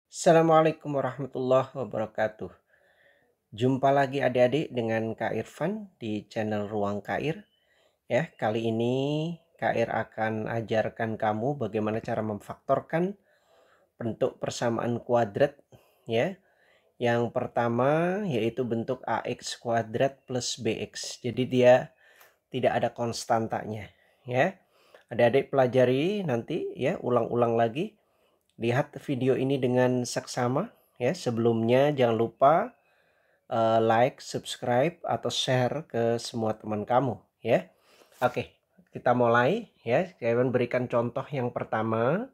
Assalamualaikum warahmatullahi wabarakatuh. Jumpa lagi adik-adik dengan Kak Irfan di channel Ruang Kair. Ya, kali ini Kair akan ajarkan kamu bagaimana cara memfaktorkan bentuk persamaan kuadrat ya. Yang pertama yaitu bentuk ax kuadrat plus bx. Jadi dia tidak ada konstantanya ya. Adik-adik pelajari nanti ya, ulang-ulang lagi. Lihat video ini dengan seksama ya. Sebelumnya jangan lupa like, subscribe atau share ke semua teman kamu ya. Oke, kita mulai ya. Saya berikan contoh yang pertama,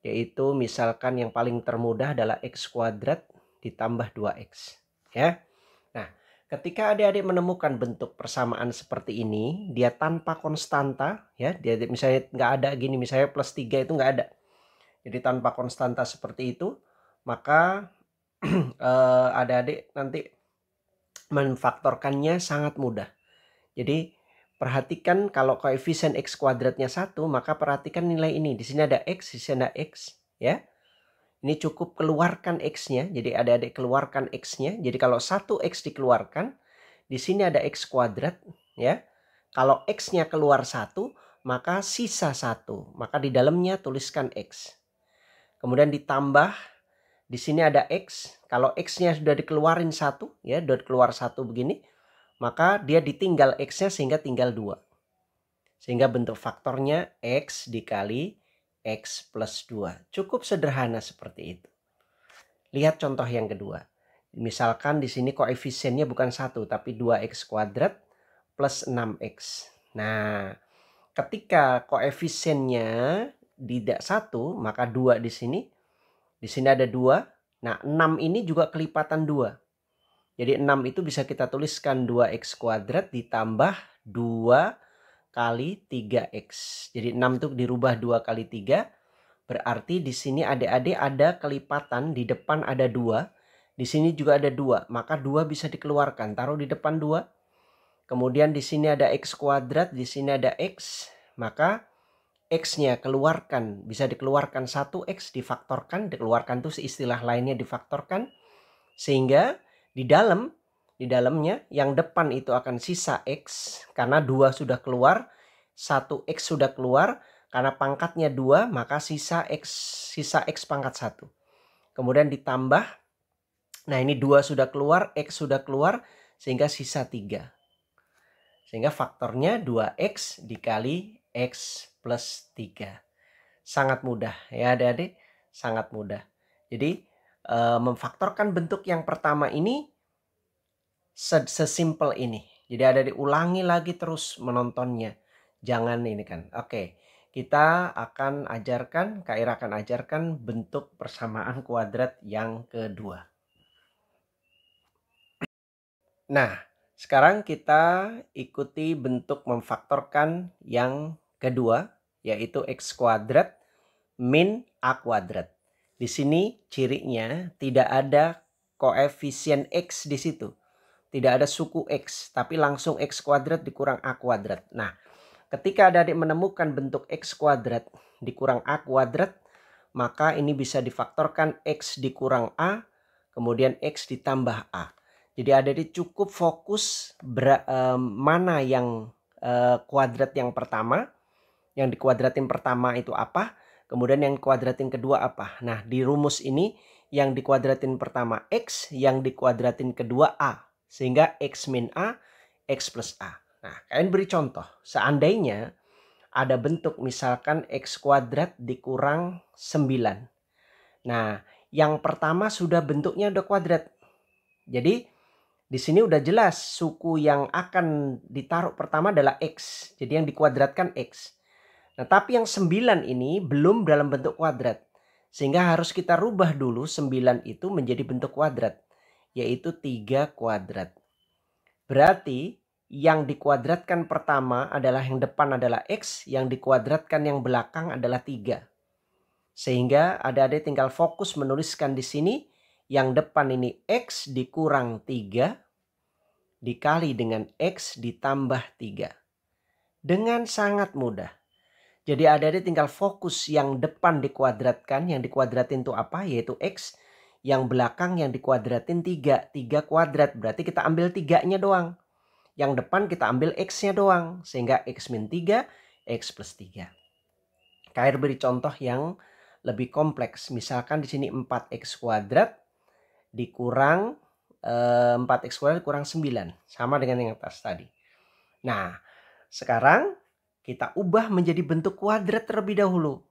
yaitu misalkan yang paling termudah adalah x kuadrat ditambah 2x ya. Nah, ketika adik-adik menemukan bentuk persamaan seperti ini, dia tanpa konstanta ya. Dia misalnya nggak ada gini, misalnya plus 3 itu nggak ada. Jadi tanpa konstanta seperti itu, maka adik-adik nanti memfaktorkannya sangat mudah. Jadi perhatikan kalau koefisien x kuadratnya 1, maka perhatikan nilai ini. Di sini ada x, di sini ada x ya. Ini cukup keluarkan x-nya. Jadi adik-adik keluarkan x-nya. Jadi kalau 1x dikeluarkan, di sini ada x kuadrat ya. Kalau x-nya keluar 1, maka sisa 1. Maka di dalamnya tuliskan x. Kemudian ditambah, di sini ada x. Kalau x-nya sudah dikeluarin 1 ya, sudah keluar 1 begini, maka dia ditinggal x-nya sehingga tinggal 2. Sehingga bentuk faktornya x dikali x plus 2. Cukup sederhana seperti itu. Lihat contoh yang kedua. Misalkan di sini koefisiennya bukan 1 tapi 2x kuadrat plus 6x. Nah, ketika koefisiennya tidak 1, maka 2 di sini. Di sini ada 2. Nah, 6 ini juga kelipatan 2. Jadi 6 itu bisa kita tuliskan 2x kuadrat ditambah 2 kali 3x. Jadi 6 itu dirubah 2 kali 3. Berarti di sini adik-adik ada kelipatan, di depan ada 2. Di sini juga ada 2. Maka 2 bisa dikeluarkan. Taruh di depan 2. Kemudian di sini ada x kuadrat, di sini ada x. Maka x-nya keluarkan, bisa dikeluarkan 1x difaktorkan. Dikeluarkan itu istilah lainnya difaktorkan. Sehingga di dalamnya yang depan itu akan sisa x, karena 2 sudah keluar, 1x sudah keluar, karena pangkatnya 2 maka sisa x pangkat 1. Kemudian ditambah, nah ini 2 sudah keluar, x sudah keluar, sehingga sisa 3. Sehingga faktornya 2x dikali x plus 3. Sangat mudah ya adik-adik, sangat mudah. Jadi memfaktorkan bentuk yang pertama ini sesimpel ini. Jadi ada diulangi lagi terus menontonnya. Jangan ini kan. Oke, kita akan ajarkan, Kak Ira akan ajarkan bentuk persamaan kuadrat yang kedua. Nah, sekarang kita ikuti bentuk memfaktorkan yang kedua, yaitu x kuadrat min a kuadrat. Di sini cirinya tidak ada koefisien x di situ. Tidak ada suku x, tapi langsung x kuadrat dikurang a kuadrat. Nah, ketika adik-adik menemukan bentuk x kuadrat dikurang a kuadrat, maka ini bisa difaktorkan x dikurang a, kemudian x ditambah a. Jadi adik-adik cukup fokus mana yang kuadrat yang pertama, yang dikuadratin pertama itu apa, kemudian yang kuadratin kedua apa. Nah, di rumus ini yang dikuadratin pertama x, yang dikuadratin kedua a. Sehingga x min a, x plus a. Nah, kalian beri contoh. Seandainya ada bentuk misalkan x kuadrat dikurang 9. Nah, yang pertama sudah bentuknya udah kuadrat. Jadi di sini udah jelas suku yang akan ditaruh pertama adalah x. Jadi yang dikuadratkan x. Nah, tapi yang 9 ini belum dalam bentuk kuadrat. Sehingga harus kita rubah dulu 9 itu menjadi bentuk kuadrat. Yaitu 3 kuadrat. Berarti yang dikuadratkan pertama adalah yang depan adalah x. Yang dikuadratkan yang belakang adalah 3. Sehingga adik-adik tinggal fokus menuliskan di sini. Yang depan ini x dikurang 3 dikali dengan x ditambah 3. Dengan sangat mudah. Jadi adik-adik tinggal fokus yang depan dikuadratkan, yang dikuadratin itu apa? Yaitu X. Yang belakang yang dikuadratin 3. 3 kuadrat, berarti kita ambil 3-nya doang. Yang depan kita ambil X-nya doang. Sehingga X min 3, X plus 3. Kair beri contoh yang lebih kompleks. Misalkan di sini 4X kuadrat dikurang 4X kuadrat kurang 9. Sama dengan yang atas tadi. Nah, sekarang kita ubah menjadi bentuk kuadrat terlebih dahulu.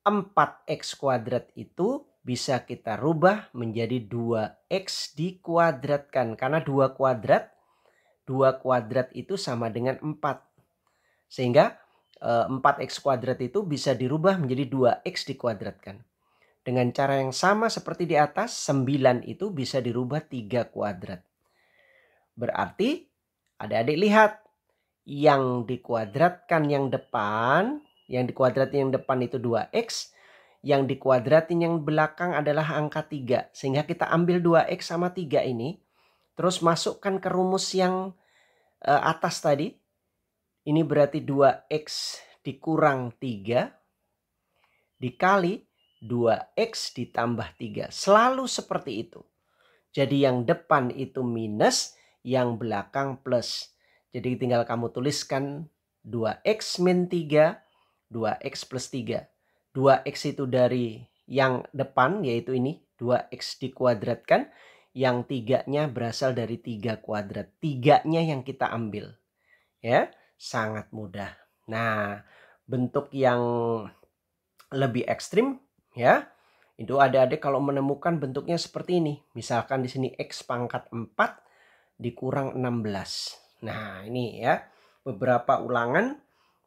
4X kuadrat itu bisa kita rubah menjadi 2X dikuadratkan. Karena 2 kuadrat itu sama dengan 4. Sehingga 4X kuadrat itu bisa dirubah menjadi 2X dikuadratkan. Dengan cara yang sama seperti di atas, 9 itu bisa dirubah 3 kuadrat. Berarti adik-adik lihat, yang dikuadratkan yang depan, yang dikuadratin yang depan itu 2X, yang dikuadratin yang belakang adalah angka 3. Sehingga kita ambil 2X sama 3 ini, terus masukkan ke rumus yang atas tadi. Ini berarti 2X dikurang 3 dikali 2X ditambah 3. Selalu seperti itu. Jadi yang depan itu minus, yang belakang plus. Jadi tinggal kamu tuliskan 2X min 3, 2X plus 3. 2X itu dari yang depan yaitu ini, 2X dikuadratkan. Yang 3-nya berasal dari 3 kuadrat. 3-nya yang kita ambil. Ya, sangat mudah. Nah, bentuk yang lebih ekstrim ya, itu adik-adik kalau menemukan bentuknya seperti ini. Misalkan di sini X pangkat 4 dikurang 16. Nah ini ya beberapa ulangan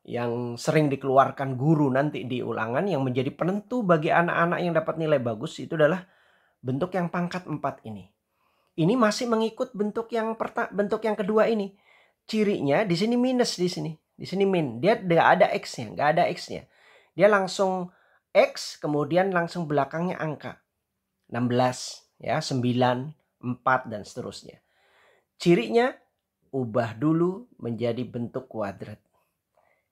yang sering dikeluarkan guru nanti di ulangan yang menjadi penentu bagi anak-anak yang dapat nilai bagus itu adalah bentuk yang pangkat 4 ini. Ini masih mengikut bentuk yang kedua ini. Cirinya di sini minus di sini. Di sini min. Dia nggak ada X-nya, nggak ada X-nya. Dia langsung X kemudian langsung belakangnya angka. 16 ya, 9, 4 dan seterusnya. Cirinya ubah dulu menjadi bentuk kuadrat.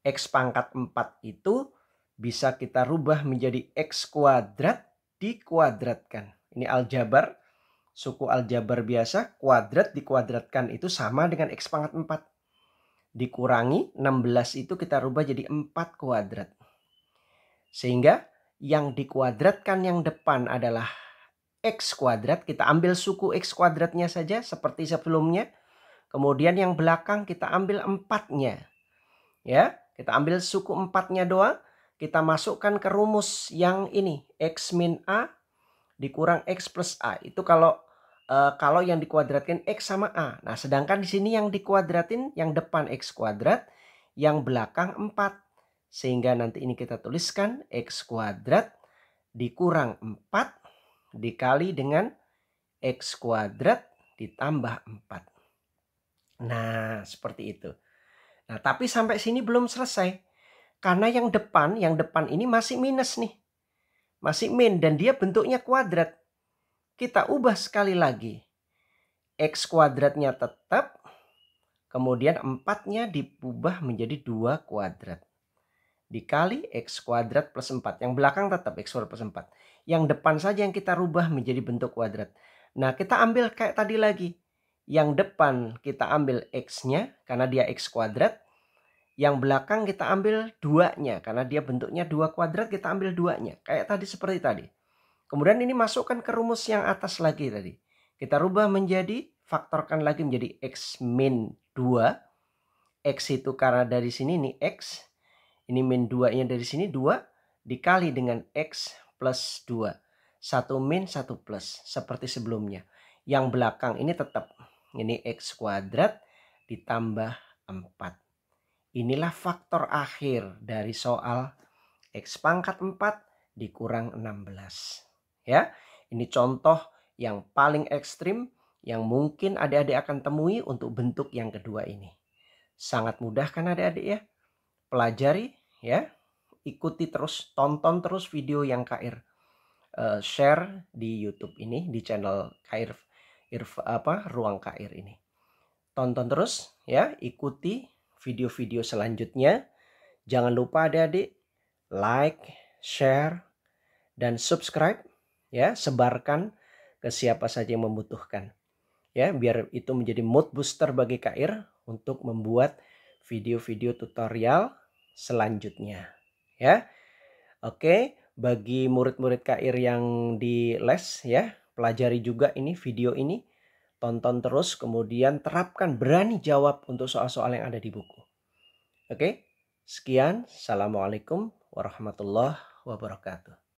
X pangkat 4 itu bisa kita rubah menjadi X kuadrat dikuadratkan. Ini aljabar, suku aljabar biasa, kuadrat dikuadratkan itu sama dengan X pangkat 4. Dikurangi 16 itu kita rubah jadi 4 kuadrat. Sehingga yang dikuadratkan yang depan adalah X kuadrat, kita ambil suku X kuadratnya saja seperti sebelumnya. Kemudian yang belakang kita ambil 4-nya. Ya, kita ambil suku 4-nya doang. Kita masukkan ke rumus yang ini. X min A dikurang X plus A. Itu kalau yang dikuadratkan X sama A. Nah, sedangkan di sini yang dikuadratin yang depan X kuadrat, yang belakang 4. Sehingga nanti ini kita tuliskan X kuadrat dikurang 4 dikali dengan X kuadrat ditambah 4. Nah, seperti itu. Nah, tapi sampai sini belum selesai. Karena yang depan ini masih minus nih. Masih min dan dia bentuknya kuadrat. Kita ubah sekali lagi. X kuadratnya tetap. Kemudian 4-nya diubah menjadi 2 kuadrat. Dikali X kuadrat plus 4. Yang belakang tetap X kuadrat plus 4. Yang depan saja yang kita rubah menjadi bentuk kuadrat. Nah, kita ambil kayak tadi lagi. Yang depan kita ambil X-nya karena dia X kuadrat. Yang belakang kita ambil 2-nya karena dia bentuknya 2 kuadrat, kita ambil 2-nya. Kayak tadi seperti tadi. Kemudian ini masukkan ke rumus yang atas lagi tadi. Kita rubah menjadi, faktorkan lagi menjadi X min 2. X itu karena dari sini nih X. Ini min 2-nya dari sini 2 dikali dengan X plus 2. 1 min 1 plus seperti sebelumnya. Yang belakang ini tetap. Ini X kuadrat ditambah 4. Inilah faktor akhir dari soal X pangkat 4 dikurang 16. Ya, ini contoh yang paling ekstrim yang mungkin adik-adik akan temui untuk bentuk yang kedua ini. Sangat mudah kan adik-adik ya? Pelajari ya, ikuti terus, tonton terus video yang Kak share di YouTube ini, di channel Ruang Kak ini. Tonton terus ya, ikuti video-video selanjutnya. Jangan lupa adik-adik like, share, dan subscribe ya, sebarkan ke siapa saja yang membutuhkan. Ya, biar itu menjadi mood booster bagi Kak untuk membuat video-video tutorial selanjutnya. Ya. Oke, bagi murid-murid Kak yang di les ya, pelajari juga ini video ini. Tonton terus, kemudian terapkan, berani jawab untuk soal-soal yang ada di buku. Oke, sekian. Assalamualaikum warahmatullahi wabarakatuh.